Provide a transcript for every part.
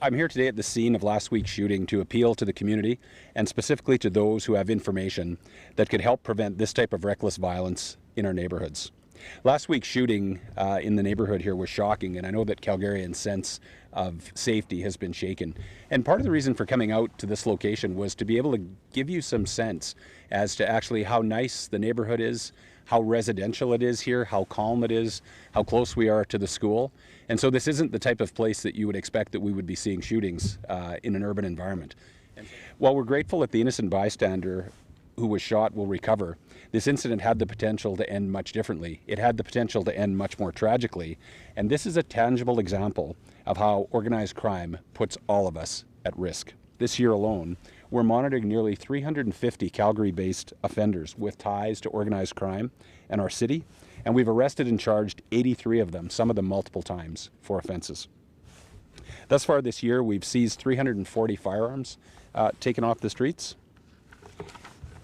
I'm here today at the scene of last week's shooting to appeal to the community and specifically to those who have information that could help prevent this type of reckless violence in our neighborhoods. Last week's shooting in the neighborhood here was shocking, and I know that Calgarians' sense of safety has been shaken. And part of the reason for coming out to this location was to be able to give you some sense as to actually how nice the neighborhood is, how residential it is here, how calm it is, how close we are to the school. And so this isn't the type of place that you would expect that we would be seeing shootings in an urban environment. While we're grateful that the innocent bystander who was shot will recover, this incident had the potential to end much differently. It had the potential to end much more tragically. And this is a tangible example of how organized crime puts all of us at risk. This year alone, we're monitoring nearly 350 Calgary-based offenders with ties to organized crime in our city, and we've arrested and charged 83 of them, some of them multiple times, for offenses. Thus far this year, we've seized 340 firearms taken off the streets.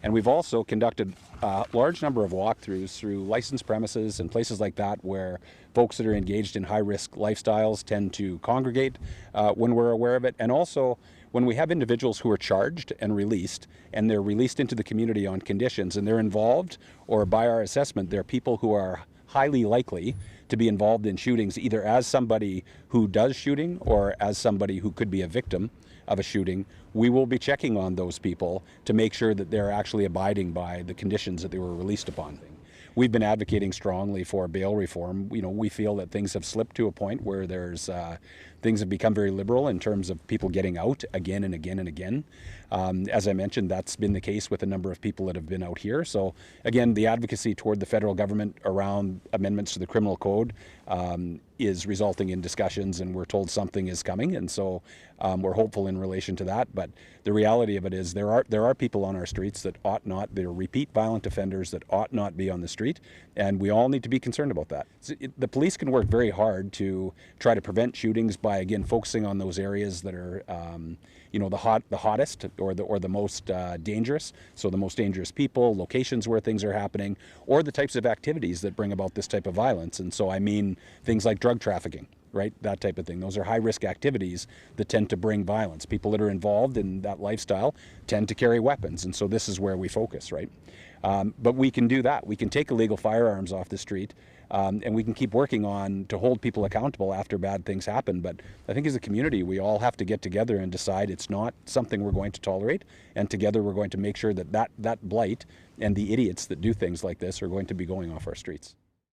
And we've also conducted a large number of walkthroughs through licensed premises and places like that where folks that are engaged in high-risk lifestyles tend to congregate when we're aware of it. And also when we have individuals who are charged and released, and they're released into the community on conditions, and they're involved, or by our assessment, they're people who are highly likely to be involved in shootings, either as somebody who does shooting or as somebody who could be a victim of a shooting. We will be checking on those people to make sure that they're actually abiding by the conditions that they were released upon. We've been advocating strongly for bail reform. We feel that things have slipped to a point where things have become very liberal in terms of people getting out again and again and again. As I mentioned, that's been the case with a number of people that have been out here. So again, the advocacy toward the federal government around amendments to the criminal code is resulting in discussions, and we're told something is coming, and so we're hopeful in relation to that. But the reality of it is there are people on our streets that ought not, they're repeat violent offenders that ought not be on the street, and we all need to be concerned about that. The police can work very hard to try to prevent shootings by, again, focusing on those areas that are the hottest or the most dangerous, so the most dangerous people, locations where things are happening, or the types of activities that bring about this type of violence. And so I mean things like drug trafficking, right? That type of thing. Those are high-risk activities that tend to bring violence. People that are involved in that lifestyle tend to carry weapons, and so this is where we focus, right? But we can do that. We can take illegal firearms off the street, and we can keep working on to hold people accountable after bad things happen. But I think as a community, we all have to get together and decide it's not something we're going to tolerate, and together we're going to make sure that blight and the idiots that do things like this are going to be going off our streets.